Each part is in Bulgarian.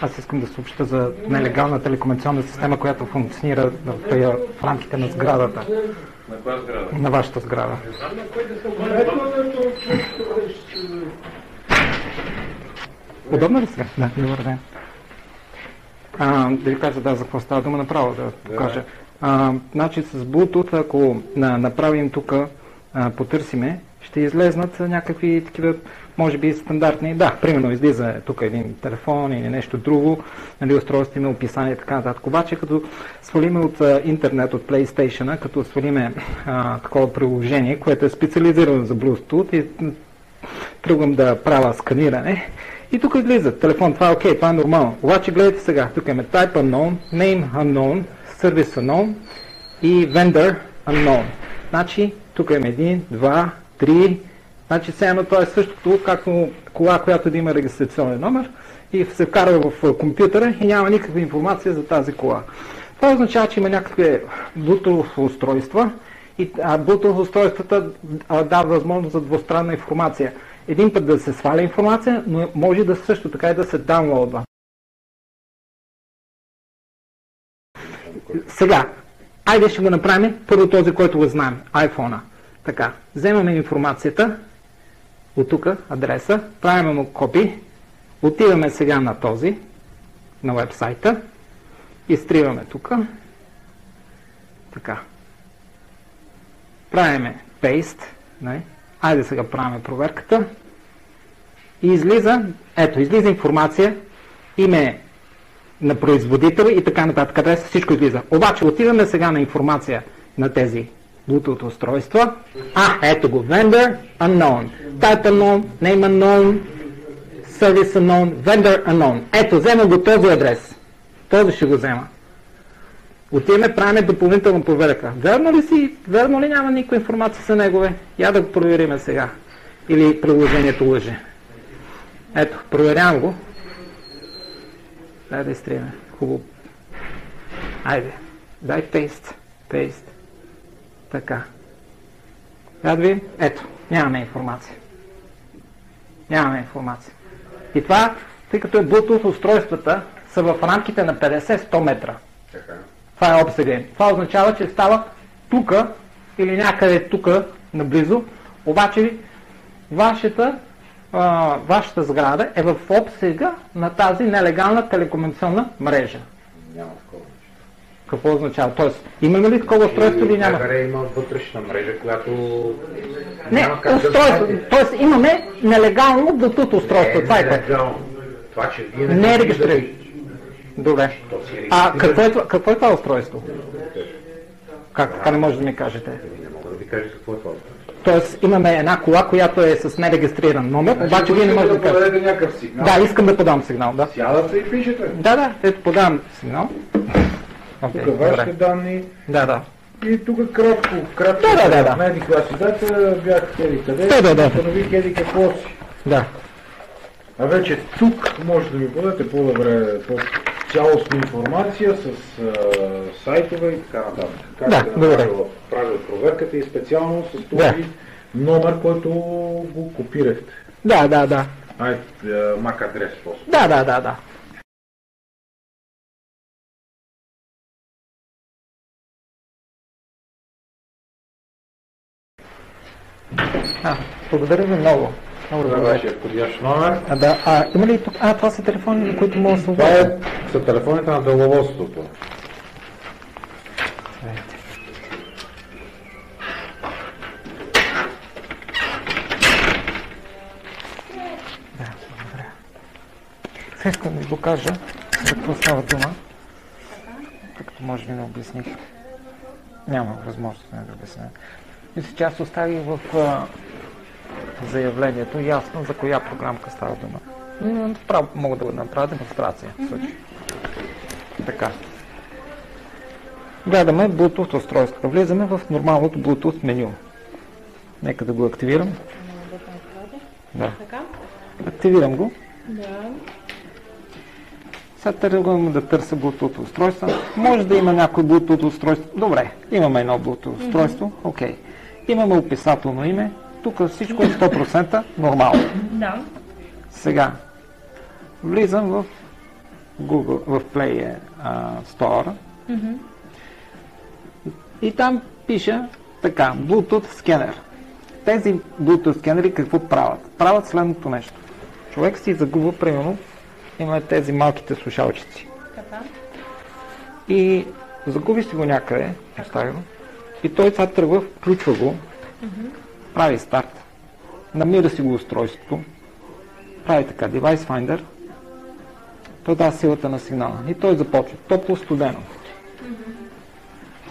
Аз искам да съобща за нелегална телекомуникационна система, която функционира в рамките на сградата. На коя сграда? На вашата сграда. Удобно ли сега? Да, добър ден. Да ви кажа за какво става дума направо да покажа. Значи с Bluetooth, ако направим тук, потърсиме, ще излезнат някакви такива, може би стандартни, примерно излиза тук един телефон или нещо друго, нали, устройство има описание и така нататък. Обаче като свалиме от интернет, от PlayStation, като свалиме такова приложение, което е специализирано за Bluetooth и тръгвам да правя сканиране, и тук излиза телефон, това е окей, това е нормално. Обаче гледайте сега, тук имаме Type Unknown, Name Unknown, Service Unknown и Vendor Unknown. Значи, тук имаме 1, 2, 3, значи все едно това е същото, както кола, която да има регистрационен номер и се вкарва в компютъра и няма никаква информация за тази кола. Това означава, че има някакви Bluetooth устройства и Bluetooth устройствата дава възможност за двустранна информация. Един път да се сваля информация, но може да също така и да се даунлоудва. Сега, айде ще го направим първо този, който го знаем, iPhone-а. Така, вземаме информацията от тук, адреса, правим му копи, отиваме сега на този, на вебсайта, изтриваме тук, така, правиме paste, айде сега правим проверката и излиза, излиза информация, име на производител и така нататък, адреса, всичко излиза. Обаче отиваме сега на информация на тези Bluetooth устройства. Ето го, Vendor Unknown, Type Unknown, Name Unknown, Service Unknown, Vendor Unknown. Ето, взема го този адрес. Този ще го взема. Отиваме, правим допълнителна проверка. Верно ли няма никаква информация за негове? Я да го проверим сега. Или приложението лъже. Ето, проверявам го. Дай да изтриеме. Хубаво. Айде. Дай paste. Така. Да видим? Ето. Нямаме информация. И това, тъй като е Bluetooth устройствата, са в рамките на 50-100 метра. Така. Това е обсеген. Това означава, че става тук или някъде тук наблизо, обаче вашата сграда е в обсега на тази нелегална телекомуникационна мрежа. Няма такова. Какво означава? Тоест, имаме ли такова устройство или няма? Има вътрешна мрежа, която... Не, устройство. Тоест имаме нелегално Bluetooth устройство. Това е нелегално. Това, че вие не е регистрирано. Добре. Какво е това устройство? Как така не може да ми кажете? Не мога да ви кажа какво е това устройство. Тоест имаме една кола, която е с нерегистриран номер, обаче вие не можете да кажете. Някакъв сигнал. Да, искам да подам сигнал, да. Сядате и пишете. Да, ето подавам сигнал. Тук вашите данни. Да. И тук кратко. Да. На еди класи дата бях еди къде. Да. Установих еди какво си. Да. А вече тук може да ми бъдете по-добре, цялостна информация с сайтове и така нататък. Как да правя проверката и специално с този номер, който го копирахте. Да. Мак адрес просто. Да. Благодаря ви много. Това е вашия входящ номер. Има ли тук? Това са телефони, на които мога да се обадя? Това са телефоните на деловодството. Благодаря. Сега искам да ви го кажа, какво става дума. Както може би не обясних. Няма възможност да не обясня. Мисля, че аз оставих в заявлението ясно за коя програмка става дума. Мога да го направя демонстрация в случай. Така. Гледаме Bluetooth устройството. Влизаме в нормалното Bluetooth меню. Нека да го активирам. Да. Активирам го. Да. Сега тръгвам да търся Bluetooth устройство. Може да има някой Bluetooth устройство. Добре, имаме едно Bluetooth устройство. Окей. Имаме описателно име. Тук всичко е 100% нормално. Да. Сега, влизам в Google, в Play Store и там пиша така, Bluetooth скенер. Тези Bluetooth скенери какво правят? Правят следното нещо. Човек си загубва, примерно, има тези малките слушалчици. И загубиш си го някъде, остави го, и той сега тръгва, включва го, прави старт, намира си го устройството, прави така, Device Finder, той дава силата на сигнала и той започва топло-студено.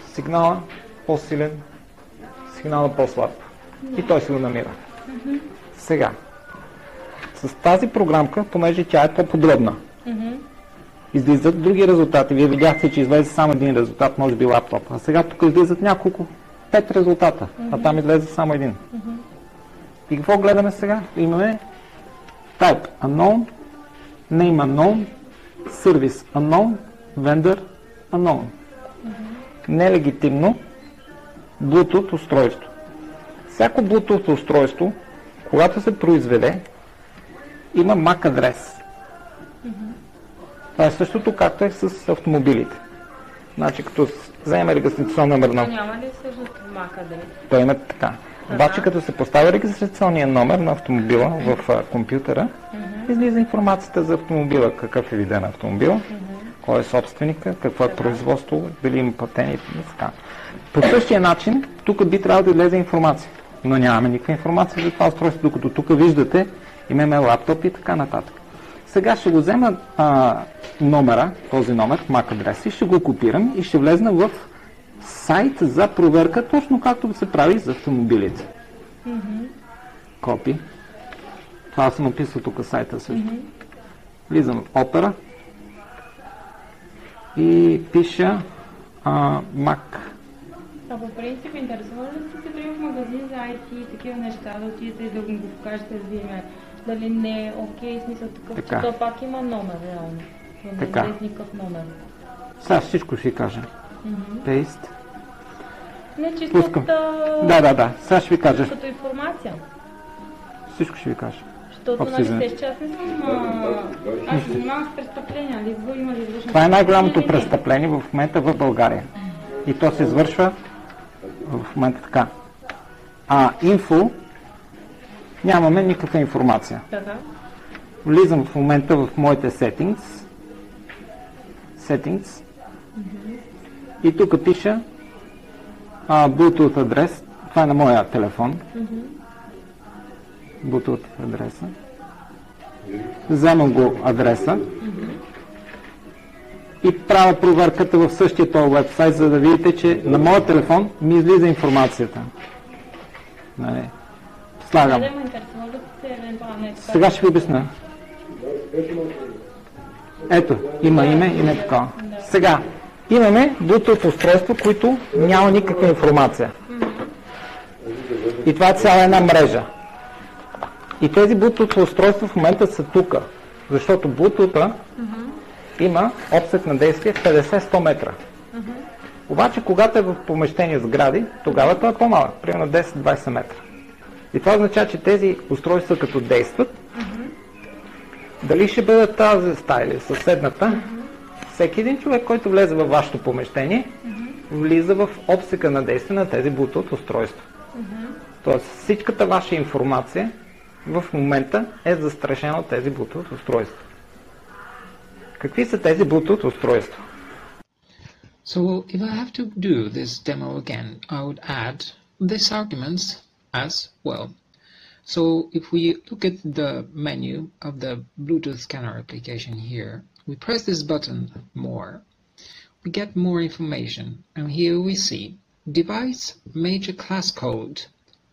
Сигнала по-силен, сигнала по-слаб и той си го намира. Сега, с тази програмка, понеже тя е по-подробна, излизат други резултати. Вие видяхте, че излезе само един резултат, може би лаптоп. А сега тук излизат няколко, 5 резултата, а там излезе само един. И какво гледаме сега? Имаме Type Unknown, Name Unknown, Service Unknown, Vendor Unknown. Нелегитимно Bluetooth устройство. Всяко Bluetooth устройство, когато се произведе, има MAC адрес. Това е същото, както е с автомобилите. Значи, като вземем регистрационен номер на... Няма ли същото MAC адрес? Той има така. Обаче, като се поставя регистрационния номер на автомобила в компютъра, излиза информацията за автомобила, какъв е вида на автомобила, кой е собственика, какво е производство, дали има платени и така. По същия начин, тук би трябвало да излезе информация, но нямаме никаква информация за това устройство, докато тук виждате, имаме лаптоп и така нататък. Сега ще го взема номера, този номер, MAC адрес, и ще го копирам и ще влезна в сайт за проверка, точно както се прави за автомобилите. Копи. Това съм написал тук сайта също. Влизам в Opera и пиша Mac. А по принцип интересува ли сте се дали в магазин за IT и такива неща, да отидете и да го покажете да видим дали не е окей, смисъл такъв, така, че то пак има номер реално. Но не е никакъв номер. Сега всичко ще ви кажа. Paste. Не чисто от... Да. Сега ще ви кажа. Като информация. Всичко ще ви кажа. Защото нали се че аз не съм... Аз се занимавам с престъпления, ли има ли извършено? Това е най-голямото престъпление в момента в България. И то се извършва в момента така. Инфо, нямаме никаква информация. Влизам в момента в моите settings и тук пиша Bluetooth адрес, това е на моя телефон, Bluetooth адреса, вземам го адреса и правя проверката в същия този вебсайт, за да видите, че на моя телефон ми излиза информацията. Нали? Слагам. Сега ще ви обясня. Ето, има име и не такова. Сега, имаме Bluetooth устройство, които няма никаква информация. И това е цяла една мрежа. И тези Bluetooth устройства в момента са тук, защото Bluetooth има обсег на действие 50-100 метра. Обаче, когато е в помещение с сгради, тогава той е по-малък, примерно 10-20 метра. И това означава, че тези устройства като действат, дали ще бъдат тази стая или съседната, всеки един човек, който влезе във вашето помещение, влиза в обсека на действие на тези Bluetooth устройства. Тоест всичката ваша информация в момента е застрашена от тези Bluetooth устройства. Какви са тези Bluetooth устройства? So if I have to do this demo again, I would add these arguments as well. So if we look at the menu of the Bluetooth scanner application here, we press this button more, we get more information, and here we see device major class code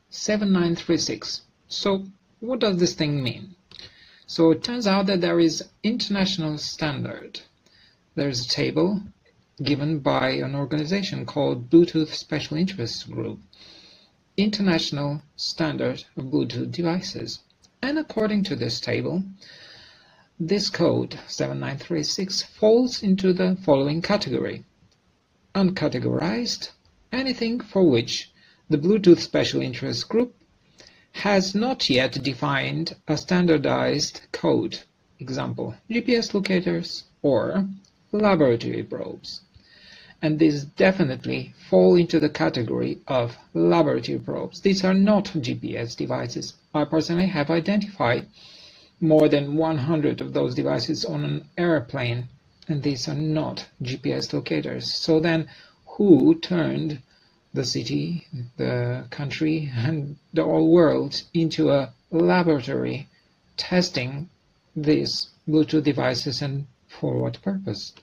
7936. So what does this thing mean? So it turns out that there is international standard. There is a table given by an organization called Bluetooth Special Interests Group, International Standard of Bluetooth Devices. And according to this table, this code 7936 falls into the following category: uncategorized, anything for which the Bluetooth Special Interest Group has not yet defined a standardized code, example, GPS locators or laboratory probes. And these definitely fall into the category of laboratory probes. These are not GPS devices. I personally have identified more than 100 of those devices on an airplane, and these are not GPS locators. So then, who turned the city, the country, and the whole world into a laboratory testing these Bluetooth devices, and for what purpose?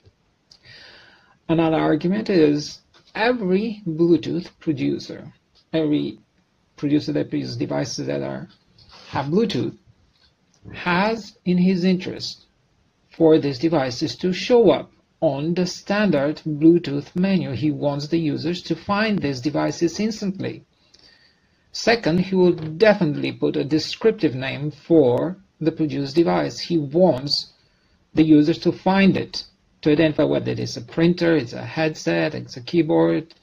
Another argument is every Bluetooth producer, every producer that produces devices that have Bluetooth, has in his interest for these devices to show up on the standard Bluetooth menu. He wants the users to find these devices instantly. Second, he will definitely put a descriptive name for the produced device. He wants the users to find it, to identify whether it is a printer, it's a headset, it's a keyboard,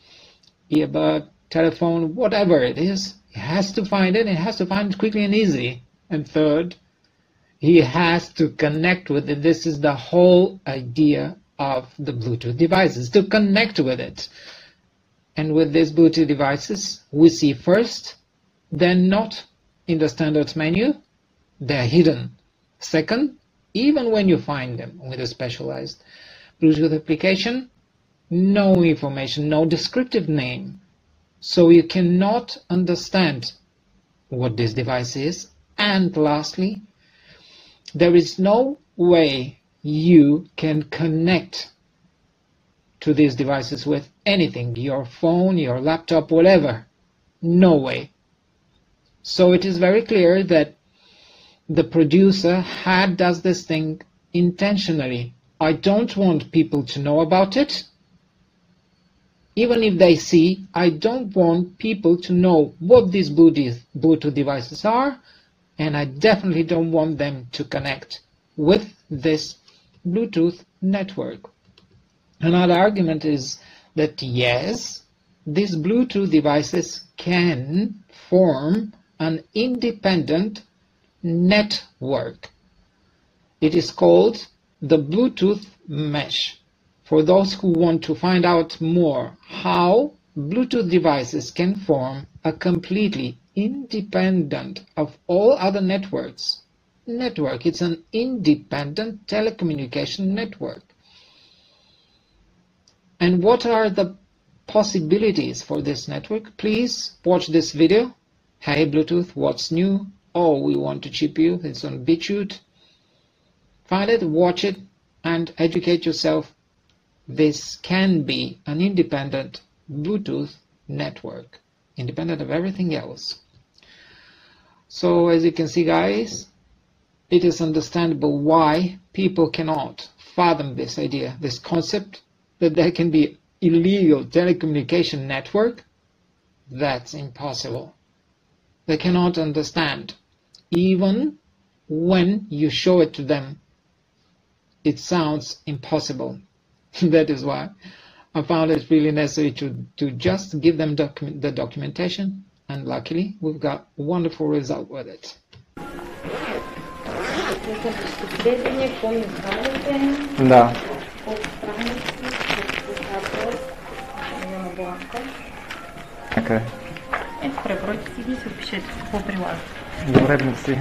earbud, telephone, whatever it is. He has to find it, and he has to find it quickly and easy. And third, he has to connect with it. This is the whole idea of the Bluetooth devices, to connect with it. And with these Bluetooth devices, we see first, they're not in the standards menu, they're hidden. Second, even when you find them with a specialized Bluetooth application, no information, no descriptive name. So you cannot understand what this device is. And lastly, there is no way you can connect to these devices with anything, your phone, your laptop, whatever. No way. So it is very clear that the producer does this thing intentionally. I don't want people to know about it. Even if they see, I don't want people to know what these Bluetooth devices are, and I definitely don't want them to connect with this Bluetooth network. Another argument is that yes, these Bluetooth devices can form an independent network. It is called the Bluetooth mesh. For those who want to find out more how Bluetooth devices can form a completely independent of all other networks. It's an independent telecommunication network. And what are the possibilities for this network? Please watch this video. Hey Bluetooth, what's new? Oh, we want to chip you. It's on BitChute. Find it, watch it, and educate yourself. This can be an independent Bluetooth network, independent of everything else. So as you can see, guys, it is understandable why people cannot fathom this idea, this concept that there can be illegal telecommunication network. That's impossible. They cannot understand. Even when you show it to them, it sounds impossible. That is why I found it really necessary to just give them the documentation, and luckily we've got a wonderful result with it. Да. Okay. Ето, пребройте си ги и се опишете какво прилагате. Добре, merci.